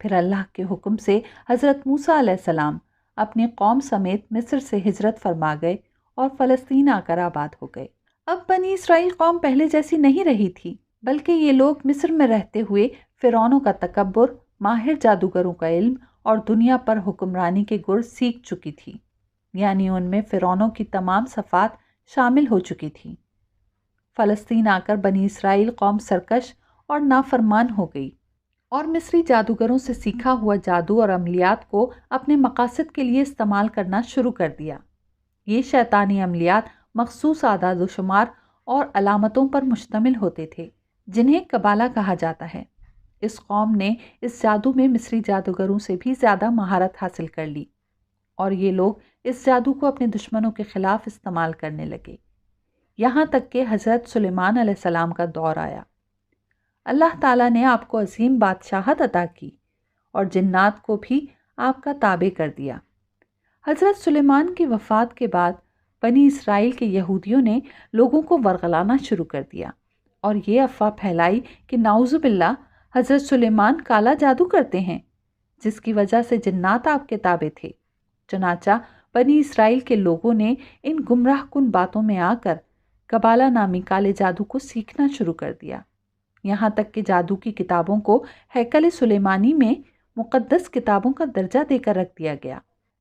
پھر اللہ کے حکم سے حضرت موسیٰ علیہ السلام اپنی قوم سمیت مصر سے ہجرت فرما گئے اور فلسطین آ کر آباد ہو گئے۔ اب بنی اسرائیل قوم پہلے جیسی نہیں رہی تھی، بلکہ یہ لوگ مصر میں رہتے ہوئے فرعونوں کا تکبر، ماہر جادوگروں کا علم اور دنیا پر حکمرانی کے گر سیکھ چکی تھی، یعنی ان میں فرعونوں کی تمام صفات شامل ہو چکی تھی۔ فلسطین آ کر بنی اسرائیل قوم سرکش اور نافرمان ہو گئی اور مصری جادوگروں سے سیکھا ہوا جادو اور عملیات کو اپنے مقاصد کے لیے استعمال کرنا شروع کر دیا۔ یہ شیطانی عملیات مخصوص اعداد و شمار اور علامتوں پر مشتمل ہوتے تھے، جنہیں قبالہ کہا جاتا ہے۔ اس قوم نے اس جادو میں مصری جادوگروں سے بھی زیادہ مہارت حاصل کر لی اور یہ لوگ اس جادو کو اپنے دشمنوں کے خلاف استعمال کرنے لگے، یہاں تک کہ حضرت سلیمان علیہ السلام کا دور آیا۔ اللہ تعالیٰ نے آپ کو عظیم بادشاہت عطا کی اور جنات کو بھی آپ کا تابع کر دیا۔ حضرت سلیمان کی وفات کے بعد بنی اسرائیل کے یہودیوں نے لوگوں کو ورغلانا شروع کر دیا اور یہ افواہ پھیلائی کہ نعوذ باللہ حضرت سلیمان کالا جادو کرتے ہیں، جس کی وجہ سے جنات آپ کے تابع تھے۔ چنانچہ بنی اسرائیل کے لوگوں نے ان گمراہ کن باتوں میں آ کر قبالہ نامی کالے جادو کو سیکھنا شروع کر دیا، یہاں تک کہ جادو کی کتابوں کو ہیکل سلیمانی میں مقدس کتابوں کا درجہ دے کر رکھ دیا گیا۔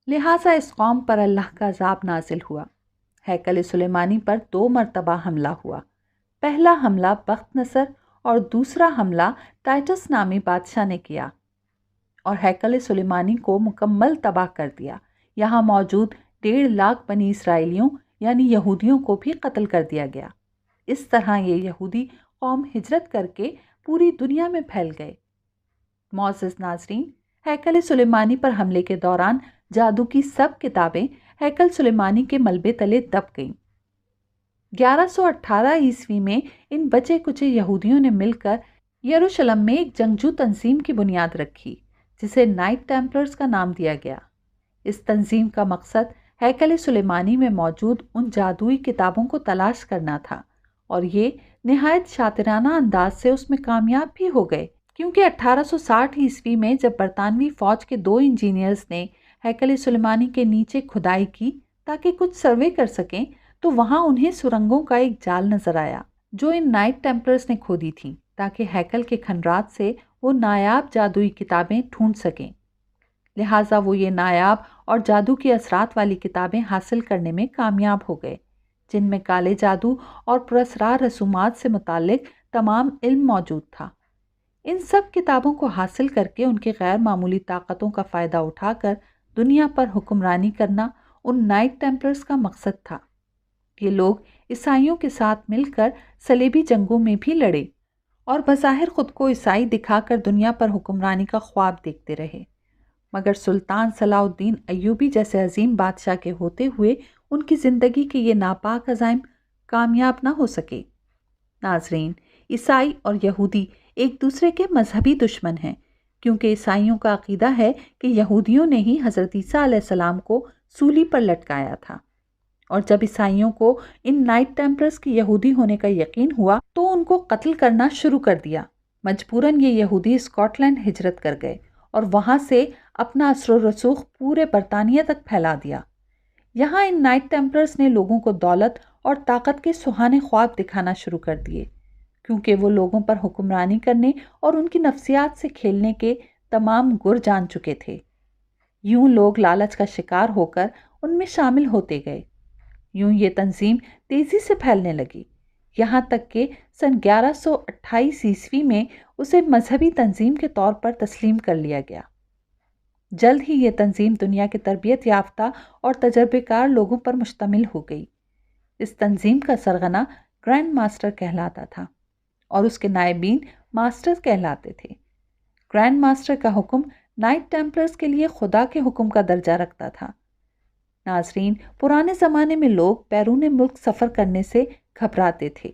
لہٰذا اس قوم پر اللہ کا عذاب نازل ہوا۔ ہیکل سلیمانی پر 2 مرتبہ حملہ ہوا۔ پہلا حملہ بخت نصر اور دوسرا حملہ ٹائٹس نامی بادشاہ نے کیا اور ہیکل سلیمانی کو مکمل تباہ کر دیا۔ یہاں موجود 1.5 لاکھ بنی اسرائیلیوں یعنی یہودیوں کو بھی قتل کر دیا گیا۔ اس طرح یہ یہودی قوم ہجرت کر کے پوری دنیا میں پھیل گئے۔ معزز ناظرین، ہیکل سلیمانی پر حملے کے دوران جادو کی سب کتابیں ہیکل سلیمانی کے ملبے تلے دب گئیں۔ 1118 عیسوی میں ان بچے کچے یہودیوں نے مل کر یروشلم میں ایک جنگجو تنظیم کی بنیاد رکھی، جسے نائٹ ٹیمپلرز کا نام دیا گیا۔ اس تنظیم کا مقصد ہیکل سلیمانی میں موجود ان جادوئی کتابوں کو تلاش کرنا تھا، اور یہ نہایت شاطرانہ انداز سے اس میں کامیاب بھی ہو گئے، کیونکہ 1860 عیسوی میں جب برطانوی فوج کے 2 انجینئرز نے ہیکل سلیمانی کے نیچے کھدائی کی تاکہ کچھ سروے کر سکیں، تو وہاں انہیں سرنگوں کا ایک جال نظر آیا جو ان نائٹ ٹیمپلرز نے کھودی تھیں تاکہ ہیکل کے کھنڈرات سے وہ نایاب جادوئی کتابیں ڈھونڈ سکیں۔ لہٰذا وہ یہ نایاب اور جادو کے اثرات والی کتابیں حاصل کرنے میں کامیاب ہو گئے، جن میں کالے جادو اور پراسرار رسومات سے متعلق تمام علم موجود تھا۔ ان سب کتابوں کو حاصل کر کے ان کے غیر معمولی طاقتوں کا فائدہ اٹھا کر دنیا پر حکمرانی کرنا ان نائٹ ٹیمپلرز کا مقصد تھا۔ یہ لوگ عیسائیوں کے ساتھ مل کر صلیبی جنگوں میں بھی لڑے اور بظاہر خود کو عیسائی دکھا کر دنیا پر حکمرانی کا خواب دیکھتے رہے، مگر سلطان صلاح الدین ایوبی جیسے عظیم بادشاہ کے ہوتے ہوئے ان کی زندگی کے یہ ناپاک عزائم کامیاب نہ ہو سکے۔ ناظرین، عیسائی اور یہودی ایک دوسرے کے مذہبی دشمن ہیں، کیونکہ عیسائیوں کا عقیدہ ہے کہ یہودیوں نے ہی حضرت عیسیٰ علیہ السلام کو سولی پر لٹکایا تھا، اور جب عیسائیوں کو ان نائٹ ٹیمپلرز کی یہودی ہونے کا یقین ہوا تو ان کو قتل کرنا شروع کر دیا۔ مجبوراً یہ یہودی اسکاٹ لینڈ ہجرت کر گئے اور وہاں سے اپنا اثر و رسوخ پورے برطانیہ تک پھیلا دیا۔ یہاں ان نائٹ ٹیمپلرز نے لوگوں کو دولت اور طاقت کے سہانے خواب دکھانا شروع کر دیے، کیونکہ وہ لوگوں پر حکمرانی کرنے اور ان کی نفسیات سے کھیلنے کے تمام گر جان چکے تھے۔ یوں لوگ لالچ کا شکار ہو کر ان میں شامل ہوتے گئے۔ یوں یہ تنظیم تیزی سے پھیلنے لگی، یہاں تک کہ سن 1128 عیسوی میں اسے مذہبی تنظیم کے طور پر تسلیم کر لیا گیا۔ جلد ہی یہ تنظیم دنیا کے تربیت یافتہ اور تجربے کار لوگوں پر مشتمل ہو گئی۔ اس تنظیم کا سرغنہ گرینڈ ماسٹر کہلاتا تھا اور اس کے نائبین ماسٹر کہلاتے تھے۔ گرینڈ ماسٹر کا حکم نائٹ ٹیمپلرز کے لیے خدا کے حکم کا درجہ رکھتا تھا۔ ناظرین، پرانے زمانے میں لوگ بیرون ملک سفر کرنے سے گھبراتے تھے،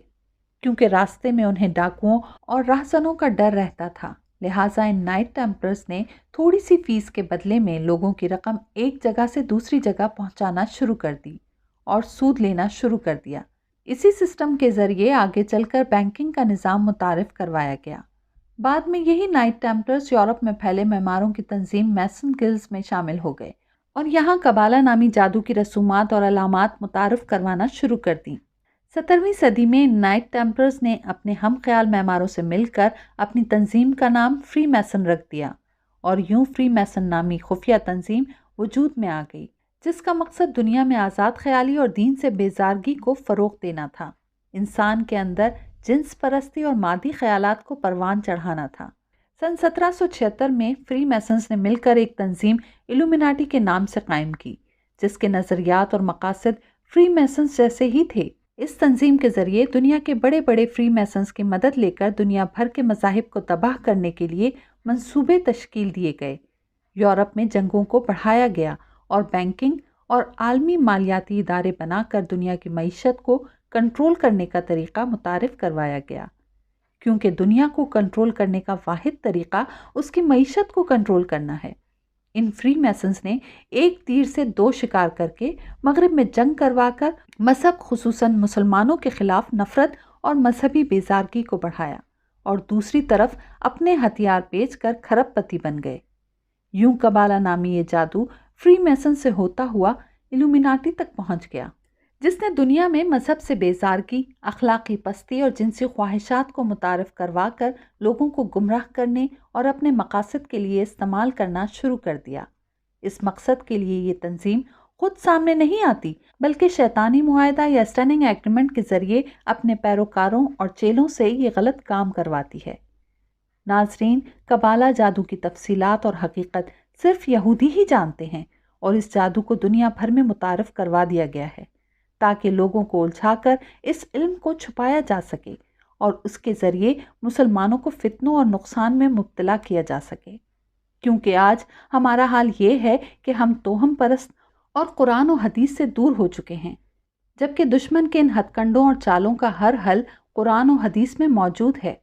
کیونکہ راستے میں انہیں ڈاکوؤں اور راہزنوں کا ڈر رہتا تھا۔ لہٰذا ان نائٹ ٹیمپلرز نے تھوڑی سی فیس کے بدلے میں لوگوں کی رقم ایک جگہ سے دوسری جگہ پہنچانا شروع کر دی اور سود لینا شروع کر دیا۔ اسی سسٹم کے ذریعے آگے چل کر بینکنگ کا نظام متعارف کروایا گیا۔ بعد میں یہی نائٹ ٹیمپلرز یورپ میں پھیلے معماروں کی تنظیم میسن گلز میں شامل ہو گئے اور یہاں قبالہ نامی جادو کی رسومات اور علامات متعارف کروانا شروع کر دیں۔ 17ویں صدی میں نائٹ ٹیمپلرز نے اپنے ہم خیال معماروں سے مل کر اپنی تنظیم کا نام فری میسن رکھ دیا اور یوں فری میسن نامی خفیہ تنظیم وجود میں آ گئی، جس کا مقصد دنیا میں آزاد خیالی اور دین سے بیزارگی کو فروغ دینا تھا، انسان کے اندر جنس پرستی اور مادی خیالات کو پروان چڑھانا تھا۔ سن 1776 میں فری میسنز نے مل کر ایک تنظیم ایلومیناٹی کے نام سے قائم کی، جس کے نظریات اور مقاصد فری میسنز جیسے ہی تھے۔ اس تنظیم کے ذریعے دنیا کے بڑے بڑے فری میسنز کی مدد لے کر دنیا بھر کے مذاہب کو تباہ کرنے کے لیے منصوبے تشکیل دیے گئے۔ یورپ میں جنگوں کو بڑھایا گیا اور بینکنگ اور عالمی مالیاتی ادارے بنا کر دنیا کی معیشت کو کنٹرول کرنے کا طریقہ متعارف کروایا گیا، کیونکہ دنیا کو کنٹرول کرنے کا واحد طریقہ اس کی معیشت کو کنٹرول کرنا ہے۔ ان فری میسنز نے ایک تیر سے دو شکار کر کے مغرب میں جنگ کروا کر مذہب خصوصاً مسلمانوں کے خلاف نفرت اور مذہبی بیزارگی کو بڑھایا اور دوسری طرف اپنے ہتھیار بیچ کر کھرب پتی بن گئے۔ یوں قبالہ نامی یہ جادو فری میسن سے ہوتا ہوا ایلومیناٹی تک پہنچ گیا، جس نے دنیا میں مذہب سے بیزارگی، اخلاقی پستی اور جنسی خواہشات کو متعارف کروا کر لوگوں کو گمراہ کرنے اور اپنے مقاصد کے لیے استعمال کرنا شروع کر دیا۔ اس مقصد کے لیے یہ تنظیم خود سامنے نہیں آتی، بلکہ شیطانی معاہدہ یا اسٹننگ ایگریمنٹ کے ذریعے اپنے پیروکاروں اور چیلوں سے یہ غلط کام کرواتی ہے۔ ناظرین، قبالہ جادو کی تفصیلات اور حقیقت صرف یہودی ہی جانتے ہیں اور اس جادو کو دنیا بھر میں متعارف کروا دیا گیا ہے تاکہ لوگوں کو الجھا کر اس علم کو چھپایا جا سکے اور اس کے ذریعے مسلمانوں کو فتنوں اور نقصان میں مبتلا کیا جا سکے، کیونکہ آج ہمارا حال یہ ہے کہ ہم توہم پرست اور قرآن و حدیث سے دور ہو چکے ہیں، جبکہ دشمن کے ان ہتھ کنڈوں اور چالوں کا ہر حل قرآن و حدیث میں موجود ہے۔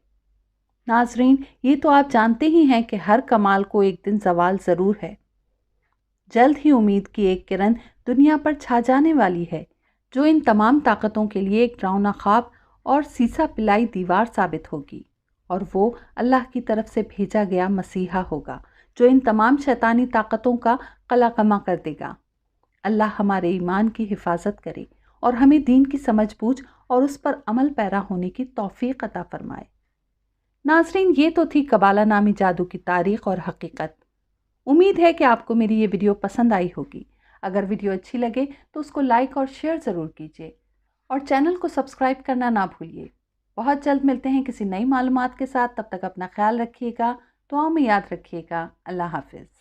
ناظرین، یہ تو آپ جانتے ہی ہیں کہ ہر کمال کو ایک دن زوال ضرور ہے۔ جلد ہی امید کی ایک کرن دنیا پر چھا جانے والی ہے، جو ان تمام طاقتوں کے لیے ایک ڈراؤنا خواب اور سیسا پلائی دیوار ثابت ہوگی، اور وہ اللہ کی طرف سے بھیجا گیا مسیحا ہوگا جو ان تمام شیطانی طاقتوں کا قلع قمع کر دے گا۔ اللہ ہمارے ایمان کی حفاظت کرے اور ہمیں دین کی سمجھ بوجھ اور اس پر عمل پیرا ہونے کی توفیق عطا فرمائے۔ ناظرین، یہ تو تھی قبالہ نامی جادو کی تاریخ اور حقیقت۔ امید ہے کہ آپ کو میری یہ ویڈیو پسند آئی ہوگی۔ اگر ویڈیو اچھی لگے تو اس کو لائک اور شیئر ضرور کیجیے اور چینل کو سبسکرائب کرنا نہ بھولیے۔ بہت جلد ملتے ہیں کسی نئی معلومات کے ساتھ، تب تک اپنا خیال رکھیے گا، دعاؤں میں یاد رکھیے گا۔ اللہ حافظ۔